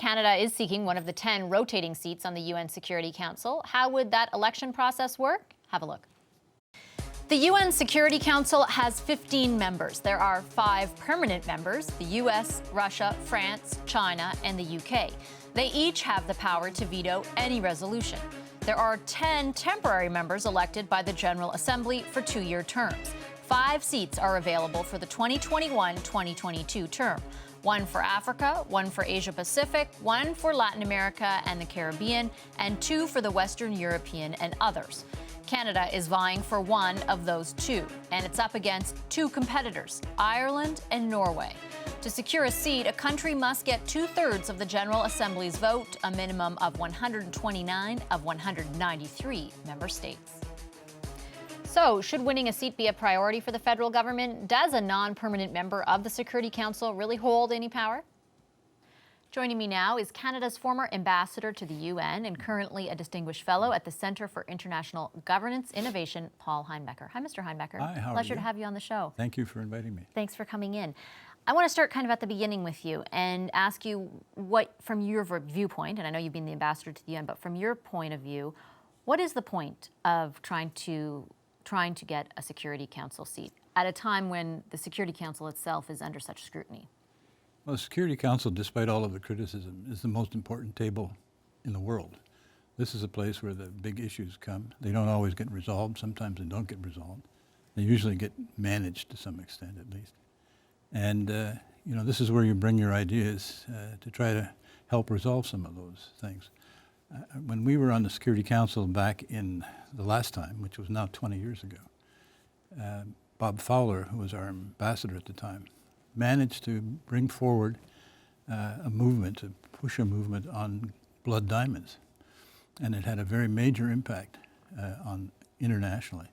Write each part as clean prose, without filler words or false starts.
Canada is seeking one of the 10 rotating seats on the UN Security Council. How would that election process work? Have a look. The UN Security Council has 15 members. There are 5 permanent members: the US, Russia, France, China, and the UK. They each have the power to veto any resolution. There are 10 temporary members elected by the General Assembly for 2-year terms. 5 seats are available for the 2021-2022 term. 1 for Africa, 1 for Asia Pacific, 1 for Latin America and the Caribbean, and 2 for the Western European and others. Canada is vying for one of those 2, and it's up against 2 competitors, Ireland and Norway. To secure a seat, a country must get 2/3 of the General Assembly's vote, a minimum of 129 of 193 member states. So, should winning a seat be a priority for the federal government? Does a non-permanent member of the Security Council really hold any power? Joining me now is Canada's former ambassador to the UN and currently a distinguished fellow at the Centre for International Governance Innovation, Paul Heinbecker. Hi, Mr. Heinbecker. Hi, how are Pleasure you? to have you on the show. Thank you for inviting me. Thanks for coming in. I want to start kind of at the beginning with you and ask you what, from your viewpoint, and I know you've been the ambassador to the UN, but from your point of view, what is the point of trying to get a Security Council seat at a time when the Security Council itself is under such scrutiny? Well, the Security Council, despite all of the criticism, is the most important table in the world. This is a place where the big issues come. They don't always get resolved. Sometimes they don't get resolved. They usually get managed to some extent, at least. And, this is where you bring your ideas to try to help resolve some of those things. When we were on the Security Council back in the last time, which was now 20 years ago, Bob Fowler, who was our ambassador at the time, managed to bring forward a movement, to push a movement on blood diamonds. And it had a very major impact on internationally.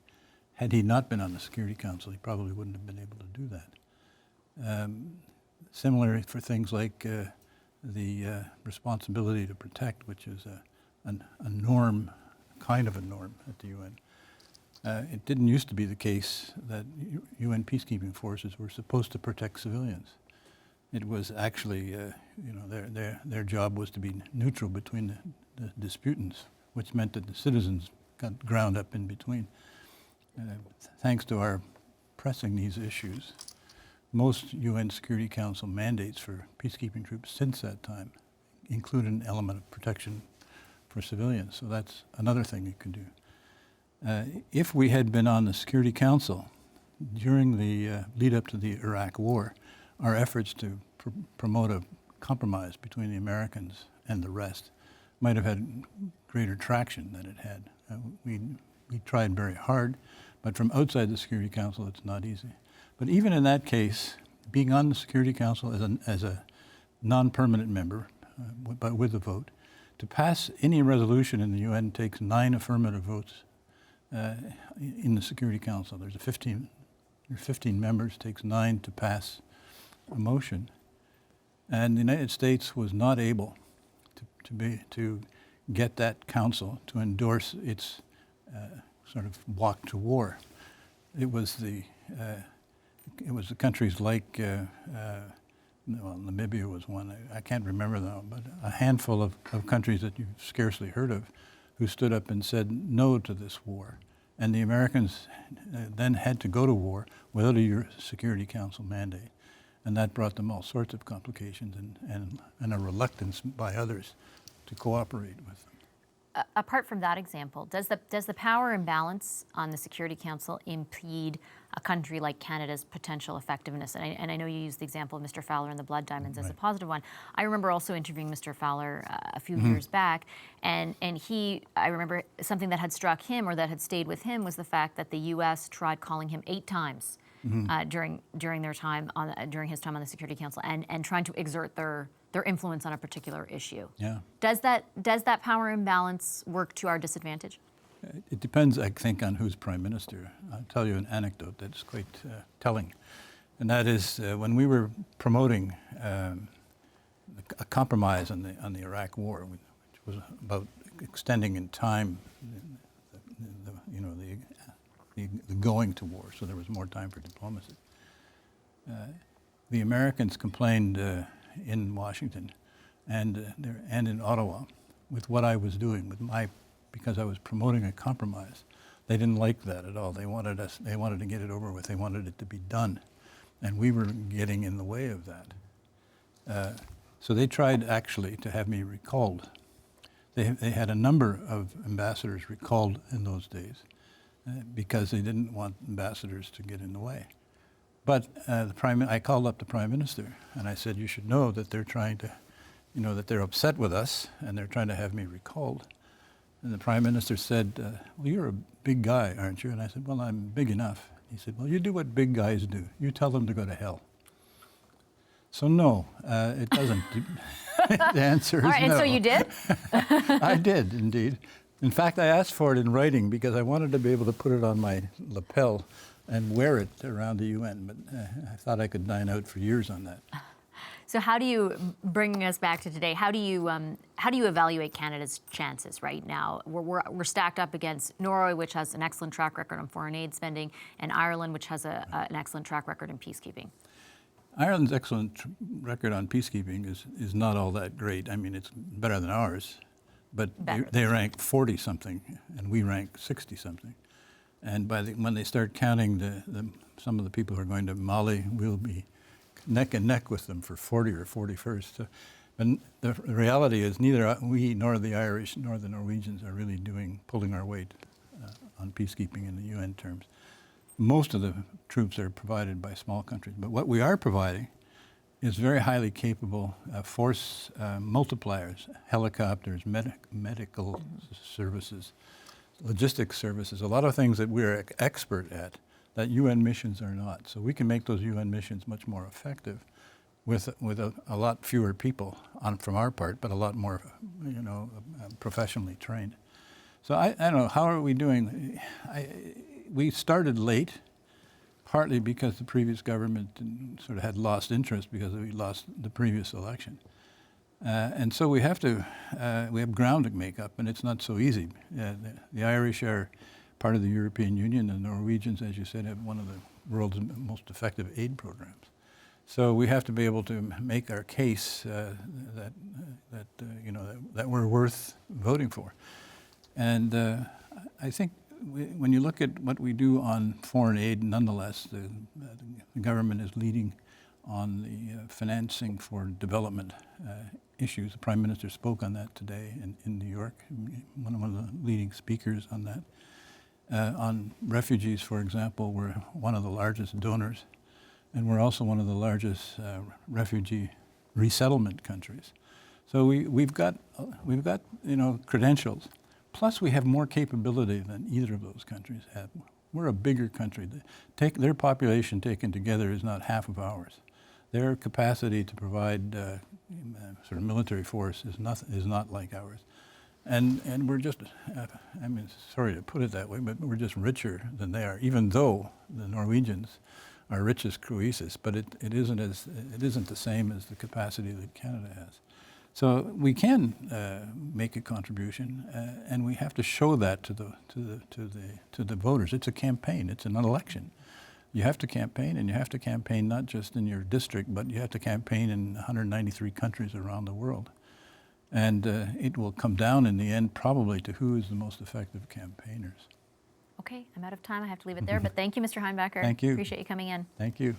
Had he not been on the Security Council, he probably wouldn't have been able to do that. Similar for things like the responsibility to protect, which is a norm, kind of a norm at the UN. It didn't used to be the case that UN peacekeeping forces were supposed to protect civilians. It was actually, their job was to be neutral between the disputants, which meant that the citizens got ground up in between. Thanks to our pressing these issues, most UN Security Council mandates for peacekeeping troops since that time include an element of protection for civilians. So that's another thing you can do. If we had been on the Security Council during the lead up to the Iraq War, our efforts to promote a compromise between the Americans and the rest might have had greater traction than it had. We tried very hard, but from outside the Security Council, it's not easy. But even in that case, being on the Security Council as a non-permanent member, but with a vote, to pass any resolution in the UN takes 9 affirmative votes. In the Security Council, there's 15 members, takes 9 to pass a motion, and the United States was not able to get that council to endorse its sort of walk to war. It was the countries like Namibia was one. I can't remember them, but a handful of countries that you've scarcely heard of, who stood up and said no to this war. And the Americans then had to go to war without a Security Council mandate. And that brought them all sorts of complications and a reluctance by others to cooperate with them. Apart from that example, does the power imbalance on the Security Council impede a country like Canada's potential effectiveness? And I know you used the example of Mr. Fowler and the blood diamonds as a positive one. I remember also interviewing Mr. Fowler a few years back, and I remember something that had struck him or that had stayed with him was the fact that the U.S. tried calling him 8 times during his time on the Security Council and trying to exert their influence on a particular issue. Yeah. Does that power imbalance work to our disadvantage? It depends, I think, on who's Prime Minister. I'll tell you an anecdote that's quite telling. And that is when we were promoting a compromise on the Iraq War, which was about extending in time the going to war, so there was more time for diplomacy. The Americans complained in Washington and in Ottawa with what I was doing because I was promoting a compromise. They didn't like that at all. They wanted to get it over with. They wanted it to be done, and we were getting in the way of that. So they tried actually to have me recalled. They had a number of ambassadors recalled in those days because they didn't want ambassadors to get in the way. But I called up the Prime Minister and I said, you should know that they're trying to, that they're upset with us and they're trying to have me recalled. And the Prime Minister said, well, you're a big guy, aren't you? And I said, well, I'm big enough. He said, well, you do what big guys do. You tell them to go to hell. So no, it doesn't. The answer is no. All right, and so you did? I did, indeed. In fact, I asked for it in writing because I wanted to be able to put it on my lapel and wear it around the UN, but I thought I could dine out for years on that. So how do you, bringing us back to today, how do you evaluate Canada's chances right now? We're stacked up against Norway, which has an excellent track record on foreign aid spending, and Ireland, which has an excellent track record in peacekeeping. Ireland's excellent record on peacekeeping is not all that great. I mean, it's better than ours, but they rank 40-something, and we rank 60-something. And when they start counting some of the people who are going to Mali, we'll be neck and neck with them for 40 or 41st. So, and the reality is neither we nor the Irish nor the Norwegians are really pulling our weight on peacekeeping in the UN terms. Most of the troops are provided by small countries, but what we are providing is very highly capable force multipliers, helicopters, medical services, logistics services, a lot of things that we're expert at that UN missions are not. So we can make those UN missions much more effective with a lot fewer people from our part, but a lot more, professionally trained. So I don't know, how are we doing? We started late, partly because the previous government sort of had lost interest because we lost the previous election. And so we have ground to make up, and it's not so easy. The Irish are part of the European Union, and the Norwegians, as you said, have one of the world's most effective aid programs. So we have to be able to make our case that we're worth voting for. And I think when you look at what we do on foreign aid, nonetheless, the government is leading on the financing for development issues. The Prime Minister spoke on that today in New York, one of the leading speakers on that. On refugees, for example, we're one of the largest donors, and we're also one of the largest refugee resettlement countries. So we've got credentials. Plus, we have more capability than either of those countries have. We're a bigger country. Their population taken together is not half of ours. Their capacity to provide sort of military force is not like ours. And we're just, sorry to put it that way, but we're just richer than they are, even though the Norwegians are rich as Croesus, but it isn't the same as the capacity that Canada has. So we can make a contribution, and we have to show that to the voters. It's a campaign. It's an election. You have to campaign, and you have to campaign not just in your district, but you have to campaign in 193 countries around the world. And it will come down in the end probably to who is the most effective campaigners. Okay, I'm out of time. I have to leave it there. But thank you, Mr. Heinbecker. Thank you. Appreciate you coming in. Thank you.